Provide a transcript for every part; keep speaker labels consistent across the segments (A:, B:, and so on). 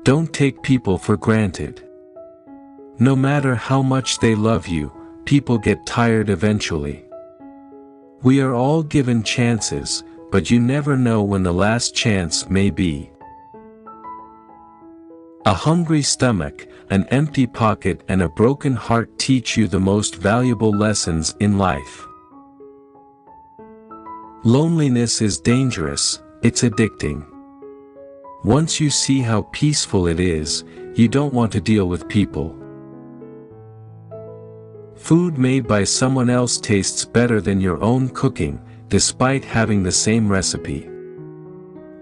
A: Don't take people for granted. No matter how much they love you, people get tired eventually. We are all given chances, but you never know when the last chance may be. A hungry stomach, an empty pocket, and a broken heart teach you the most valuable lessons in life. Loneliness is dangerous, it's addicting. Once you see how peaceful it is, you don't want to deal with people. Food made by someone else tastes better than your own cooking, despite having the same recipe.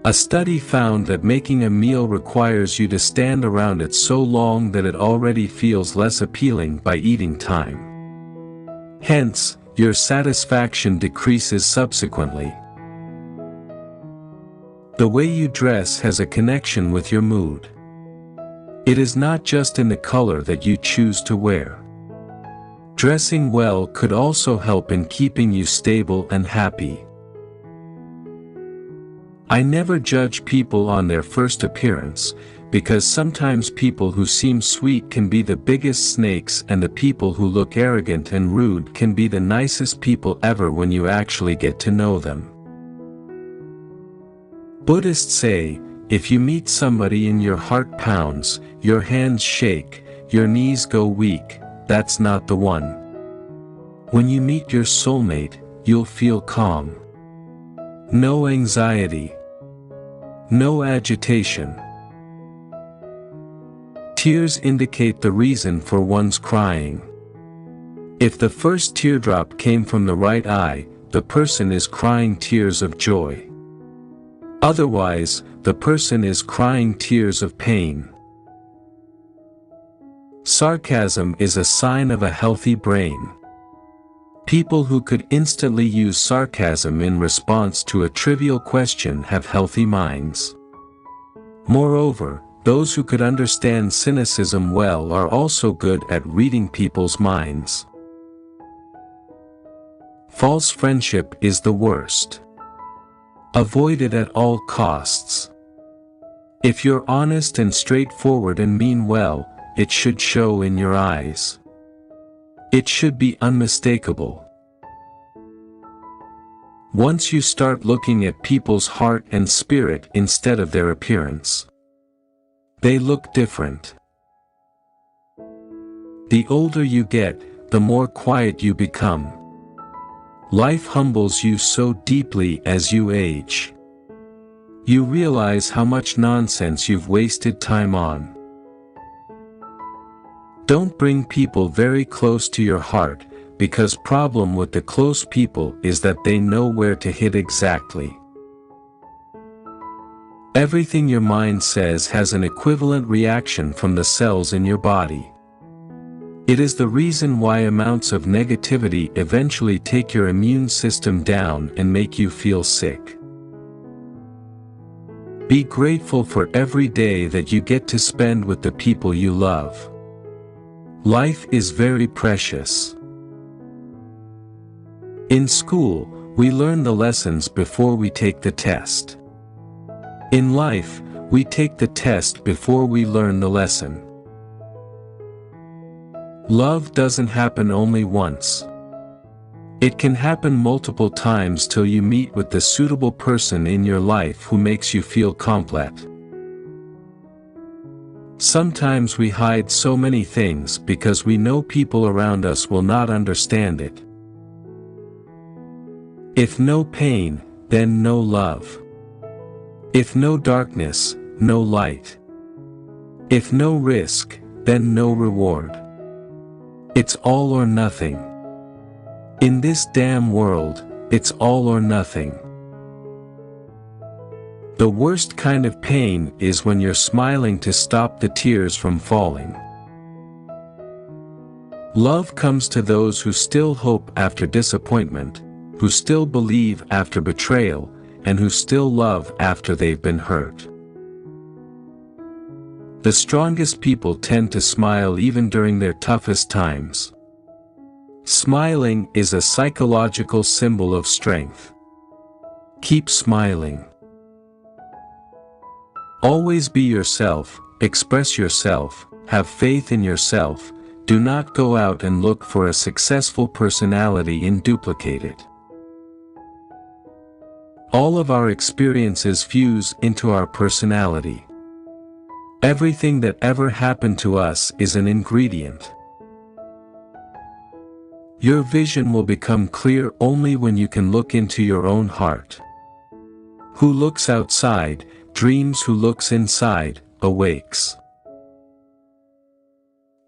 A: A study found that making a meal requires you to stand around it so long that it already feels less appealing by eating time. Hence, your satisfaction decreases subsequently. The way you dress has a connection with your mood. It is not just in the color that you choose to wear. Dressing well could also help in keeping you stable and happy. I never judge people on their first appearance, because sometimes people who seem sweet can be the biggest snakes and the people who look arrogant and rude can be the nicest people ever when you actually get to know them. Buddhists say, if you meet somebody and your heart pounds, your hands shake, your knees go weak, that's not the one. When you meet your soulmate, you'll feel calm. No anxiety. No agitation. Tears indicate the reason for one's crying. If the first teardrop came from the right eye, the person is crying tears of joy. Otherwise, the person is crying tears of pain. Sarcasm is a sign of a healthy brain. People who could instantly use sarcasm in response to a trivial question have healthy minds. Moreover, those who could understand cynicism well are also good at reading people's minds. False friendship is the worst. Avoid it at all costs. If you're honest and straightforward and mean well, it should show in your eyes. It should be unmistakable. Once you start looking at people's heart and spirit instead of their appearance, they look different. The older you get, the more quiet you become. Life humbles you so deeply as you age. You realize how much nonsense you've wasted time on. Don't bring people very close to your heart, because problem with the close people is that they know where to hit exactly. Everything your mind says has an equivalent reaction from the cells in your body. It is the reason why amounts of negativity eventually take your immune system down and make you feel sick. Be grateful for every day that you get to spend with the people you love. Life is very precious. In school, we learn the lessons before we take the test. In life, we take the test before we learn the lesson. Love doesn't happen only once. It can happen multiple times till you meet with the suitable person in your life who makes you feel complete. Sometimes we hide so many things because we know people around us will not understand it. If no pain, then no love. If no darkness, no light. If no risk, then no reward. It's all or nothing. In this damn world, it's all or nothing. The worst kind of pain is when you're smiling to stop the tears from falling. Love comes to those who still hope after disappointment, who still believe after betrayal, and who still love after they've been hurt. The strongest people tend to smile even during their toughest times. Smiling is a psychological symbol of strength. Keep smiling. Always be yourself, Express yourself, have faith in yourself, do not go out and look for a successful personality and duplicate it. All of our experiences fuse into our personality. Everything that ever happened to us is an ingredient. Your vision will become clear only when you can look into your own heart. Who looks outside, dreams. Who looks inside, awakes.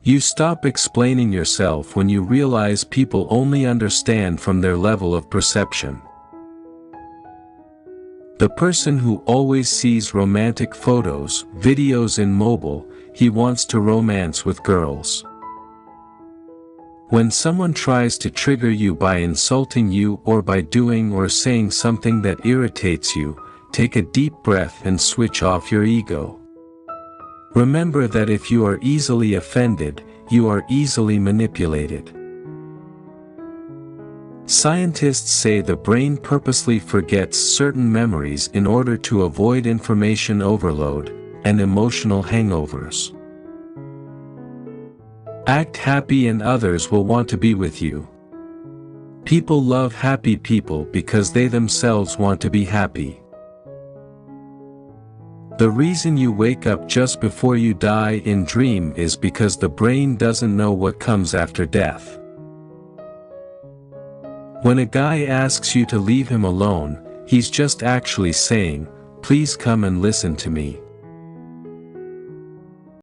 A: You stop explaining yourself when you realize people only understand from their level of perception. The person who always sees romantic photos, videos in mobile, he wants to romance with girls. When someone tries to trigger you by insulting you or by doing or saying something that irritates you, take a deep breath and switch off your ego. Remember that if you are easily offended, you are easily manipulated. Scientists say the brain purposely forgets certain memories in order to avoid information overload and emotional hangovers. Act happy and others will want to be with you. People love happy people because they themselves want to be happy. The reason you wake up just before you die in dream is because the brain doesn't know what comes after death. When a guy asks you to leave him alone, he's just actually saying, "Please come and listen to me."